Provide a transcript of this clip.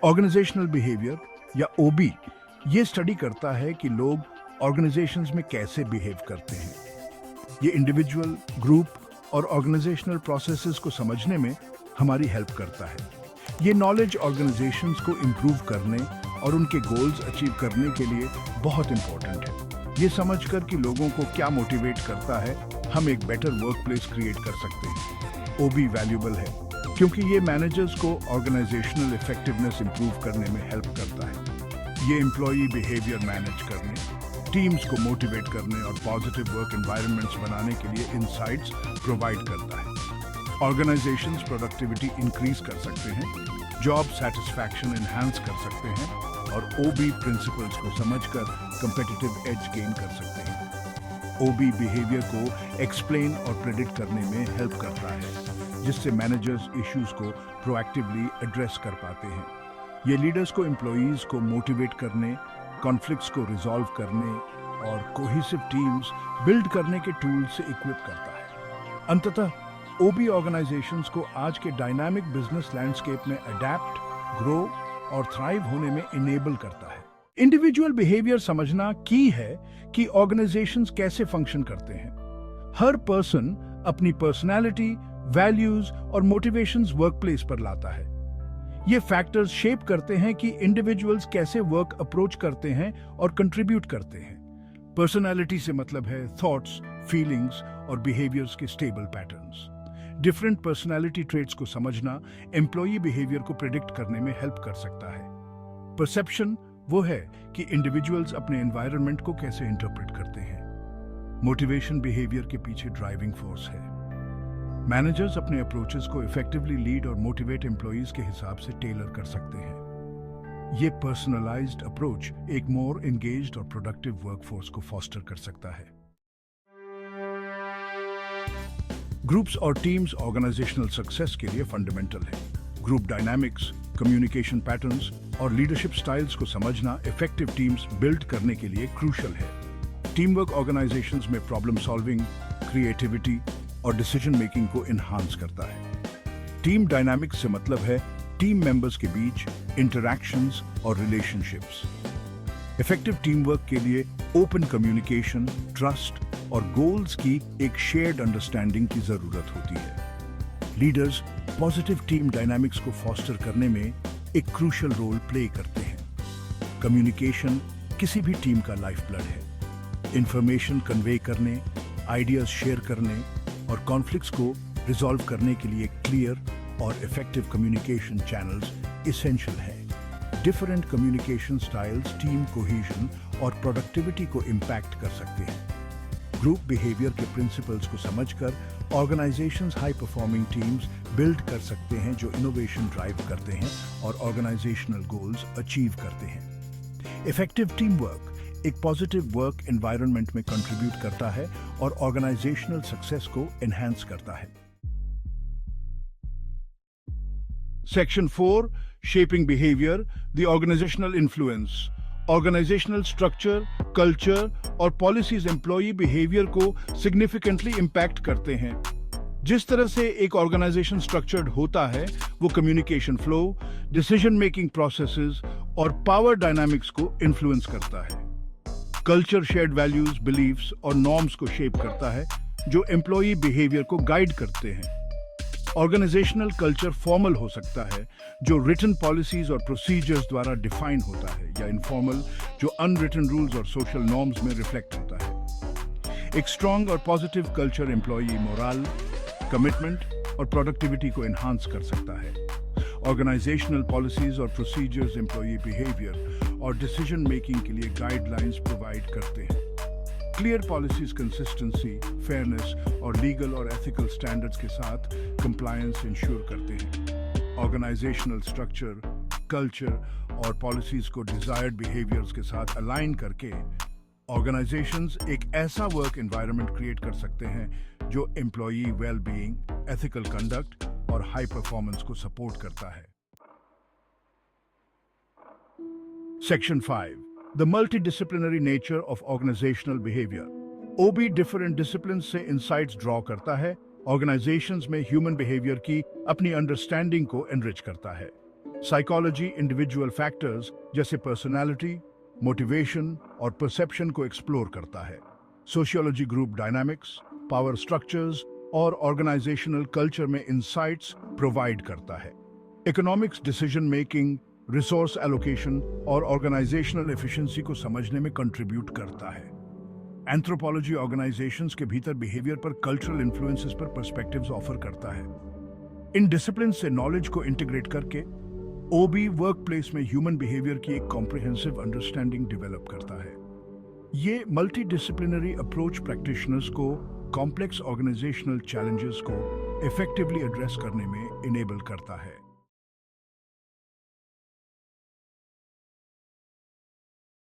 Organisational behaviour या ओबी ये study करता है कि लोग ऑर्गेनाइजेशंस में कैसे बिहेव करते हैं। ये इंडिविजुअल, ग्रुप और ऑर्गेनाइजेशनल प्रोसेसेस को समझने में हमारी हेल्प करता है। ये नॉलेज ऑर्गेनाइजेशंस को इम्प्रूव करने और उनके गोल्स अचीव करने के लिए बहुत इंपॉर्टेंट है। ये समझकर कि लोगों को क्या मोटिवेट करता है, हम एक बेटर वर्क प्लेस क्रिएट कर सकते हैं। ओबी वैल्यूबल है क्योंकि ये मैनेजर्स को ऑर्गेनाइजेशनल इफेक्टिवनेस इंप्रूव करने में हेल्प करता है। ये एम्प्लॉई बिहेवियर मैनेज करने, टीम्स को मोटिवेट करने और पॉजिटिव वर्क एनवायरनमेंट्स बनाने के लिए इनसाइट्स प्रोवाइड करता है। ऑर्गेनाइजेशंस प्रोडक्टिविटी इंक्रीज कर सकते हैं, जॉब सेटिस्फैक्शन एनहांस कर सकते हैं और ओबी प्रिंसिपल्स को समझकर कंपेटिटिव एज गेन कर सकते हैं। ओबी बिहेवियर को एक्सप्लेन और प्रेडिक्ट करने में हेल्प करता है, जिससे मैनेजर्स इश्यूज को प्रोएक्टिवली एड्रेस कर पाते हैं। ये लीडर्स को एम्प्लॉयज को मोटिवेट करने, कॉन्फ्लिक्ट्स को रिजॉल्व करने और कोहेसिव टीम्स बिल्ड करने के टूल्स से इक्विप करता है। अंततः ओबी ऑर्गेनाइजेशंस को आज के डायनामिक बिजनेस लैंडस्केप में अडैप्ट, ग्रो और थ्राइव होने में इनेबल करता है। इंडिविजुअल बिहेवियर समझना की है कि ऑर्गेनाइजेशंस कैसे फंक्शन करते हैं। हर पर्सन अपनी पर्सनैलिटी, वैल्यूज और मोटिवेशंस वर्कप्लेस पर लाता है। ये फैक्टर्स शेप करते हैं कि इंडिविजुअल्स कैसे वर्क अप्रोच करते हैं और कंट्रीब्यूट करते हैं। पर्सनैलिटी से मतलब है थॉट्स, फीलिंग्स और बिहेवियर्स के stable patterns. Different personality traits को समझना एम्प्लॉई बिहेवियर को प्रेडिक्ट करने में हेल्प कर सकता है। परसेप्शन वो है कि इंडिविजुअल्स अपने एनवायरनमेंट को कैसे इंटरप्रेट करते हैं। मोटिवेशन बिहेवियर के पीछे ड्राइविंग फोर्स है। मैनेजर्स अपने अप्रोचेस को इफेक्टिवली लीड और मोटिवेट एम्प्लॉयज के हिसाब से टेलर कर सकते हैं। ये पर्सनलाइज्ड अप्रोच एक मोर एंगेज्ड और प्रोडक्टिव वर्कफोर्स को फॉस्टर कर सकता है। ग्रुप्स और टीम्स ऑर्गेनाइजेशनल सक्सेस के लिए फंडामेंटल है। ग्रुप डायनामिक्स, कम्युनिकेशन पैटर्न्स और लीडरशिप स्टाइल्स को समझना इफेक्टिव टीम्स बिल्ड करने के लिए क्रूशल है। टीम वर्क ऑर्गेनाइजेशंस में प्रॉब्लम सॉल्विंग, क्रिएटिविटी और डिसीजन मेकिंग को इन्हांस करता है। टीम डायनामिक्स से मतलब है टीम मेंबर्स के बीच इंटरैक्शंस और रिलेशनशिप्स। इफेक्टिव टीम वर्क के लिए ओपन कम्युनिकेशन, ट्रस्ट और गोल्स की एक शेयर्ड अंडरस्टैंडिंग की जरूरत होती है। लीडर्स पॉजिटिव टीम डायनामिक्स को फॉस्टर करने में एक क्रूशियल रोल प्ले करते हैं। कम्युनिकेशन किसी भी टीम का लाइफ ब्लड है। इंफॉर्मेशन कन्वे करने, आइडियाज शेयर करने और कॉन्फ्लिक्ट्स को रिजॉल्व करने के लिए क्लियर और इफेक्टिव कम्युनिकेशन चैनल्स इसेंशियल है। Different communication styles team cohesion और प्रोडक्टिविटी को इम्पैक्ट कर सकते हैं। ग्रुप बिहेवियर के प्रिंसिपल्स को समझकर organisations high performing teams build कर सकते हैं जो इनोवेशन ड्राइव करते हैं और ऑर्गेनाइजेशनल गोल्स अचीव करते हैं। इफेक्टिव टीम वर्क एक पॉजिटिव वर्क एनवायरनमेंट में कंट्रीब्यूट करता है और ऑर्गेनाइजेशनल सक्सेस को एनहांस करता है। Section 4, shaping behaviour, the organizational influence. Organizational structure, culture और पॉलिसीज एम्प्लॉई बिहेवियर को सिग्निफिकेंटली इंपैक्ट करते हैं। जिस तरह से एक ऑर्गेनाइजेशन स्ट्रक्चर्ड होता है, वो communication flow, decision making processes और पावर डायनामिक्स को इन्फ्लुएंस करता है। कल्चर शेयर्ड वैल्यूज, बिलीफ्स और नॉर्म्स को शेप करता है जो एम्प्लॉई बिहेवियर को गाइड करते हैं। ऑर्गेनाइजेशनल कल्चर फॉर्मल हो सकता है जो रिटन पॉलिसीज और प्रोसीजर्स द्वारा डिफाइन होता है, या इनफॉर्मल जो अनरिटन रूल्स और सोशल नॉर्म्स में रिफ्लेक्ट होता है। एक स्ट्रॉन्ग और positive culture employee moral, commitment और प्रोडक्टिविटी को एनहांस कर सकता है। ऑर्गेनाइजेशनल पॉलिसीज और प्रोसीजर्स एम्प्लॉई बिहेवियर और डिसीजन मेकिंग के लिए गाइडलाइंस प्रोवाइड करते हैं। क्लियर पॉलिसीज कंसिस्टेंसी, फेयरनेस और लीगल और एथिकल स्टैंडर्ड्स के साथ कंप्लायंस इंश्योर करते हैं। ऑर्गेनाइजेशनल स्ट्रक्चर, कल्चर और पॉलिसीज को डिजायर्ड बिहेवियर्स के साथ अलाइन करके ऑर्गेनाइजेशंस एक ऐसा वर्क एनवायरनमेंट क्रिएट कर सकते हैं जो एम्प्लॉई वेलबीइंग, एथिकल कंडक्ट और हाई परफॉर्मेंस को सपोर्ट करता है। Section 5, the multidisciplinary nature of organizational behaviour. OB different discipline से इंसाइट्स ड्रॉ करता है, ऑर्गेनाइजेशंस में ह्यूमन बिहेवियर की अपनी अंडरस्टैंडिंग को एनरिच करता है। साइकोलॉजी इंडिविजुअल फैक्टर्स जैसे पर्सनालिटी, मोटिवेशन और परसेप्शन को एक्सप्लोर करता है। Sociology group dynamics, power structures और ऑर्गेनाइजेशनल कल्चर में इंसाइट्स प्रोवाइड करता है। Economics decision making, resource allocation और ऑर्गेनाइजेशनल एफिशिएंसी को समझने में कंट्रीब्यूट करता है। एंथ्रोपोलॉजी ऑर्गेनाइजेशंस के भीतर बिहेवियर पर कल्चरल इन्फ्लुएंसेस पर पर्सपेक्टिव्स ऑफर करता है। इन डिसिप्लिन से नॉलेज को इंटीग्रेट करके ओबी वर्कप्लेस में ह्यूमन बिहेवियर की एक कॉम्प्रिहेंसिव अंडरस्टैंडिंग डेवलप करता है। ये मल्टी डिसिप्लिनरी अप्रोच प्रैक्टिशनर्स को कॉम्प्लेक्स ऑर्गेनाइजेशनल चैलेंजेस को इफेक्टिवली एड्रेस करने में इनेबल करता है।